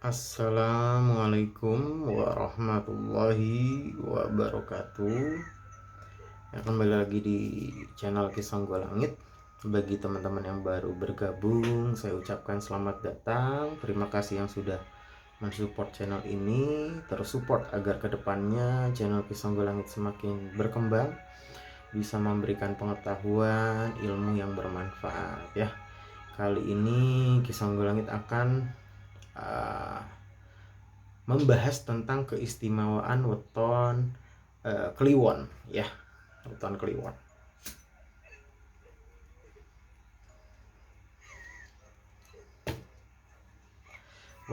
Assalamualaikum warahmatullahi wabarakatuh. Ya, kembali lagi di channel Kisah Gua Langit. Bagi teman-teman yang baru bergabung, saya ucapkan selamat datang. Terima kasih yang sudah mensupport channel ini. Terus support agar kedepannya channel Kisah Gua Langit semakin berkembang, bisa memberikan pengetahuan, ilmu yang bermanfaat ya. Kali ini Kisah Gua Langit akan membahas tentang keistimewaan weton Kliwon ya, weton Kliwon.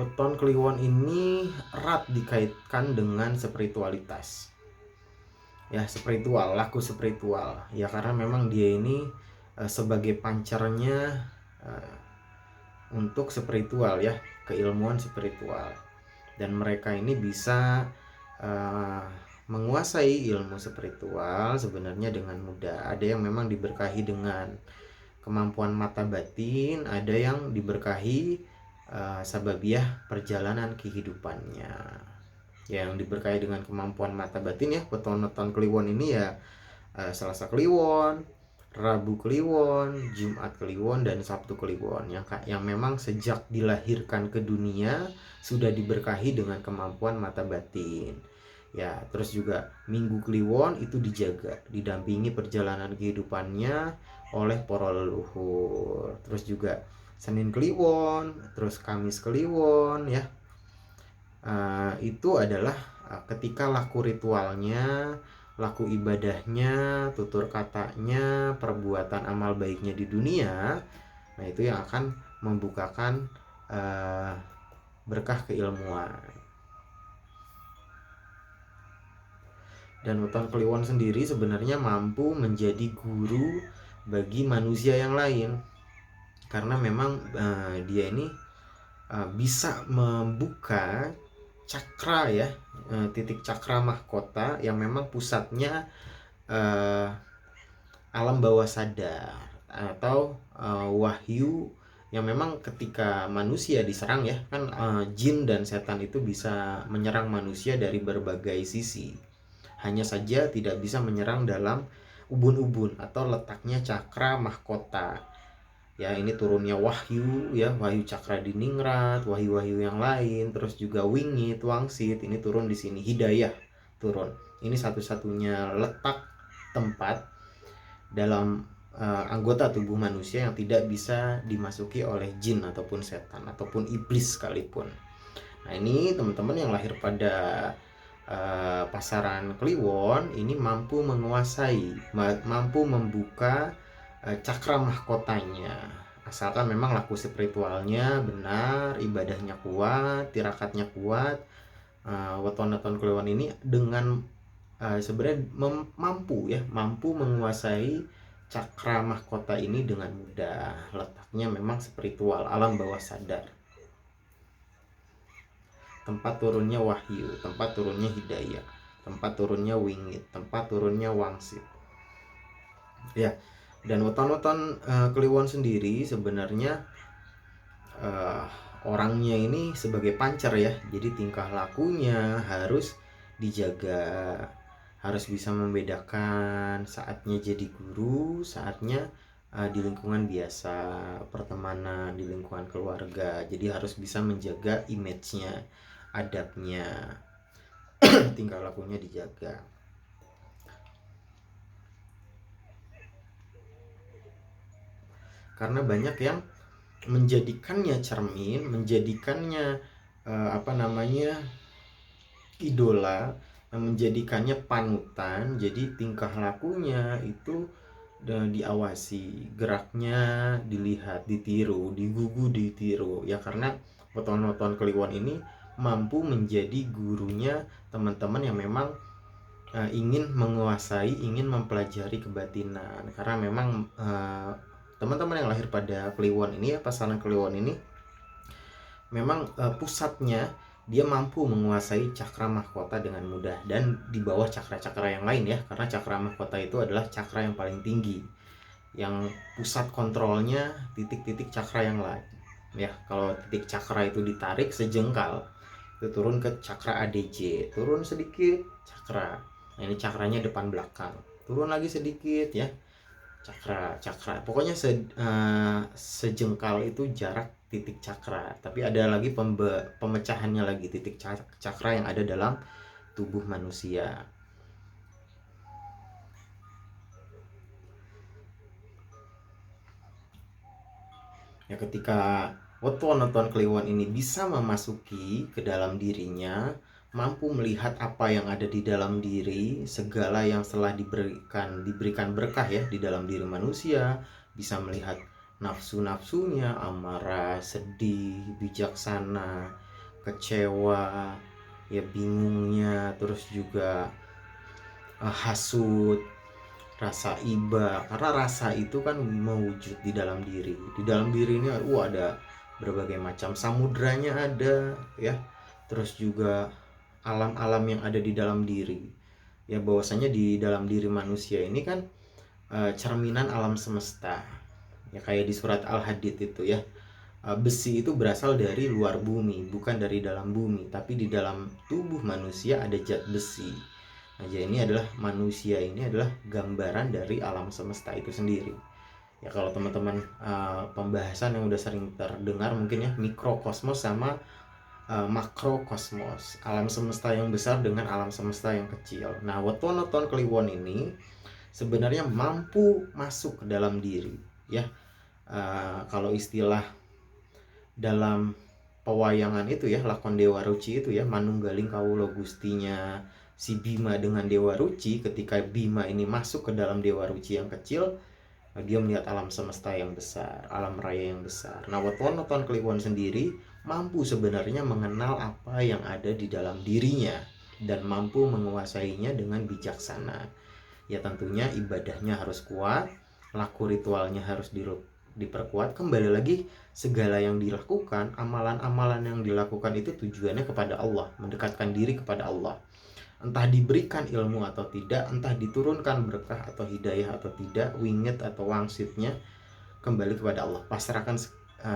Weton Kliwon ini erat dikaitkan dengan spiritualitas. Ya, spiritual, laku spiritual. Ya karena memang dia ini sebagai pancarnya untuk spiritual ya, keilmuan spiritual. Dan mereka ini bisa menguasai ilmu spiritual sebenarnya dengan mudah. Ada yang memang diberkahi dengan kemampuan mata batin, ada yang diberkahi sababiah perjalanan kehidupannya. Yang diberkahi dengan kemampuan mata batin ya, weton-weton Kliwon ini ya Selasa Kliwon, Rabu Kliwon, Jumat Kliwon, dan Sabtu Kliwon yang memang sejak dilahirkan ke dunia sudah diberkahi dengan kemampuan mata batin. Ya, terus juga Minggu Kliwon itu dijaga, didampingi perjalanan kehidupannya oleh para leluhur. Terus juga Senin Kliwon, terus Kamis Kliwon ya. Itu adalah ketika laku ritualnya, laku ibadahnya, tutur katanya, perbuatan amal baiknya di dunia. Nah, itu yang akan membukakan berkah keilmuan. Dan weton Kliwon sendiri sebenarnya mampu menjadi guru bagi manusia yang lain, karena memang dia ini bisa membuka cakra ya, titik cakra mahkota yang memang pusatnya alam bawah sadar atau wahyu, yang memang ketika manusia diserang ya kan, jin dan setan itu bisa menyerang manusia dari berbagai sisi. Hanya saja tidak bisa menyerang dalam ubun-ubun atau letaknya cakra mahkota. Ya, ini turunnya wahyu ya, wahyu cakra diningrat, wahyu-wahyu yang lain, terus juga wingit, wangsit, ini turun di sini, hidayah turun. Ini satu-satunya letak tempat dalam anggota tubuh manusia yang tidak bisa dimasuki oleh jin ataupun setan ataupun iblis sekalipun. Nah, ini teman-teman yang lahir pada pasaran Kliwon ini mampu menguasai, mampu membuka cakra mahkotanya, asalkan memang laku spiritualnya benar, ibadahnya kuat, tirakatnya kuat. Weton-weton Kliwon ini dengan sebenarnya mampu menguasai cakra mahkota ini dengan mudah. Letaknya memang spiritual, alam bawah sadar, tempat turunnya wahyu, tempat turunnya hidayah, tempat turunnya wingit, tempat turunnya wangsit ya. Dan weton-weton Kliwon sendiri sebenarnya orangnya ini sebagai pancar ya, jadi tingkah lakunya harus dijaga, harus bisa membedakan saatnya jadi guru, saatnya di lingkungan biasa, pertemanan, di lingkungan keluarga. Jadi harus bisa menjaga image-nya, adabnya, tingkah lakunya dijaga. Karena banyak yang menjadikannya cermin, menjadikannya idola, menjadikannya panutan. Jadi tingkah lakunya itu diawasi, geraknya dilihat, ditiru, digugu, ditiru ya, karena weton-weton Kliwon ini mampu menjadi gurunya teman-teman yang memang ingin menguasai, ingin mempelajari kebatinan. Karena memang teman-teman yang lahir pada Kliwon ini ya, pasangan Kliwon ini memang pusatnya dia mampu menguasai cakra mahkota dengan mudah, dan di bawah cakra-cakra yang lain ya, karena cakra mahkota itu adalah cakra yang paling tinggi, yang pusat kontrolnya titik-titik cakra yang lain. ya. Kalau titik cakra itu ditarik sejengkal, itu turun ke cakra ADJ, turun sedikit cakra. Nah, ini cakranya depan belakang, turun lagi sedikit ya, cakra pokoknya sejengkal itu jarak titik cakra. Tapi ada lagi pemecahannya lagi, titik cakra yang ada dalam tubuh manusia. Ya, ketika weton-weton kliwon ini bisa memasuki ke dalam dirinya, mampu melihat apa yang ada di dalam diri, segala yang telah diberikan berkah ya di dalam diri manusia, bisa melihat nafsu-nafsunya, amarah, sedih, bijaksana, kecewa, ya bingungnya, terus juga hasut, rasa iba. Karena rasa itu kan mewujud di dalam diri. Di dalam diri ini ada berbagai macam samudranya ada ya. Terus juga alam-alam yang ada di dalam diri. Ya, bahwasanya di dalam diri manusia ini kan cerminan alam semesta. Ya, kayak di surat Al-Hadid itu ya. Besi itu berasal dari luar bumi, bukan dari dalam bumi, tapi di dalam tubuh manusia ada zat besi. Nah, jadi ini adalah manusia, ini adalah gambaran dari alam semesta itu sendiri. Ya, kalau teman-teman pembahasan yang udah sering terdengar mungkin ya, mikrokosmos sama makrokosmos, alam semesta yang besar dengan alam semesta yang kecil. Nah, weton-weton kliwon ini sebenarnya mampu masuk ke dalam diri ya. Kalau istilah dalam pewayangan itu ya, lakon Dewa Ruci itu ya, manunggaling kawula gustinya si Bima dengan Dewa Ruci. Ketika Bima ini masuk ke dalam Dewa Ruci yang kecil, dia melihat alam semesta yang besar, alam raya yang besar. Nah, weton-weton kliwon sendiri mampu sebenarnya mengenal apa yang ada di dalam dirinya dan mampu menguasainya dengan bijaksana. Ya, tentunya ibadahnya harus kuat, laku ritualnya harus diperkuat. Kembali lagi, segala yang dilakukan, amalan-amalan yang dilakukan itu tujuannya kepada Allah, mendekatkan diri kepada Allah. Entah diberikan ilmu atau tidak, entah diturunkan berkah atau hidayah atau tidak, wingit atau wangsitnya, kembali kepada Allah. Pasrahkan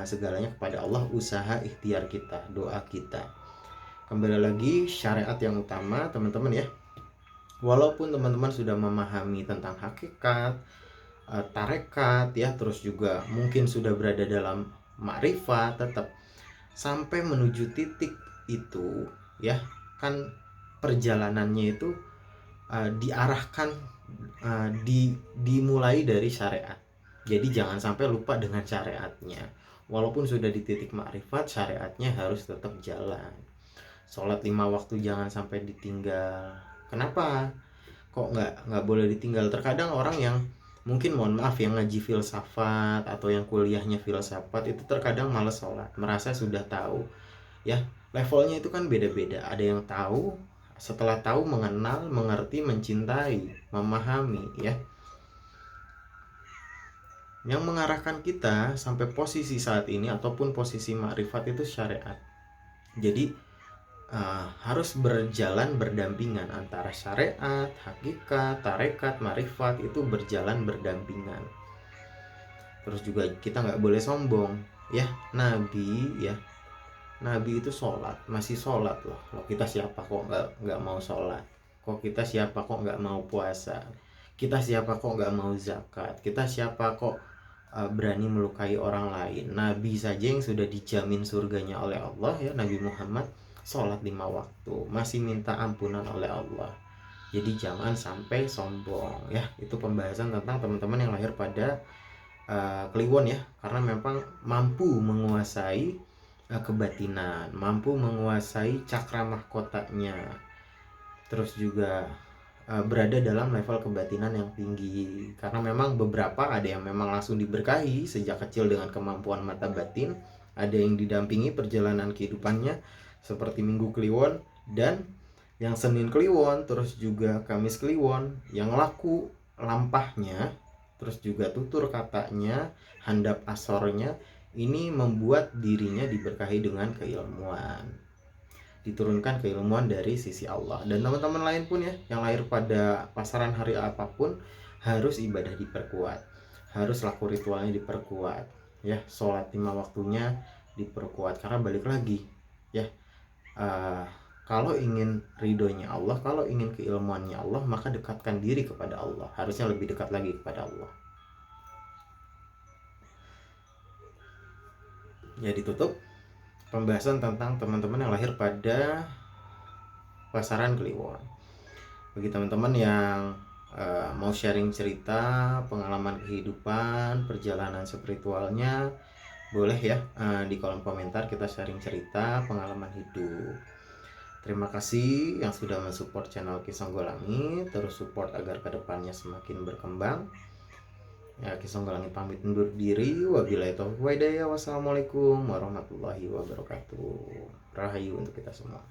segalanya kepada Allah, usaha ikhtiar kita, doa kita. Kembali lagi, syariat yang utama teman-teman ya. Walaupun teman-teman sudah memahami tentang hakikat, tarekat ya, terus juga mungkin sudah berada dalam makrifat, tetap sampai menuju titik itu ya, kan perjalanannya itu diarahkan, dimulai dari syariat. Jadi jangan sampai lupa dengan syariatnya. Walaupun sudah di titik makrifat, syariatnya harus tetap jalan. Sholat 5 waktu jangan sampai ditinggal. Kenapa? Kok nggak boleh ditinggal? Terkadang orang yang mungkin, mohon maaf, yang ngaji filsafat atau yang kuliahnya filsafat itu terkadang males sholat, merasa sudah tahu ya. Levelnya itu kan beda-beda. Ada yang tahu, setelah tahu mengenal, mengerti, mencintai, memahami ya. Yang mengarahkan kita sampai posisi saat ini ataupun posisi makrifat itu syariat. Jadi harus berjalan berdampingan antara syariat, hakikat, tarekat, marifat, itu berjalan berdampingan. Terus juga kita nggak boleh sombong ya. Nabi itu sholat, masih sholat loh. Kita siapa kok nggak mau sholat? Kok kita siapa kok nggak mau puasa? Kita siapa kok nggak mau zakat? Kita siapa kok berani melukai orang lain? Nabi saja yang sudah dijamin surganya oleh Allah ya, Nabi Muhammad, sholat 5 waktu, masih minta ampunan oleh Allah. Jadi jangan sampai sombong ya. Itu pembahasan tentang teman-teman yang lahir pada kliwon ya, karena memang mampu menguasai kebatinan, mampu menguasai cakra mahkotanya, terus juga berada dalam level kebatinan yang tinggi. Karena memang beberapa ada yang memang langsung diberkahi sejak kecil dengan kemampuan mata batin, ada yang didampingi perjalanan kehidupannya seperti Minggu Kliwon dan yang Senin Kliwon, terus juga Kamis Kliwon, yang laku lampahnya, terus juga tutur katanya, handap asornya, ini membuat dirinya diberkahi dengan keilmuan, diturunkan keilmuan dari sisi Allah. Dan teman-teman lain pun ya, yang lahir pada pasaran hari apapun, harus ibadah diperkuat, harus laku ritualnya diperkuat ya. Sholat 5 waktunya diperkuat, karena balik lagi ya, uh, kalau ingin ridhonya Allah, kalau ingin keilmuannya Allah, maka dekatkan diri kepada Allah, harusnya lebih dekat lagi kepada Allah. Ya, ditutup pembahasan tentang teman-teman yang lahir pada pasaran Kliwon. Bagi teman-teman yang mau sharing cerita, pengalaman kehidupan, perjalanan spiritualnya, boleh ya di kolom komentar kita sharing cerita, pengalaman hidup. Terima kasih yang sudah mensupport channel Kisonggolangi, terus support agar kedepannya semakin berkembang. Ya, Kisonggolangi pamit undur diri. Wabillahi taufiq wal hidayah. Wassalamualaikum warahmatullahi wabarakatuh. Rahayu untuk kita semua.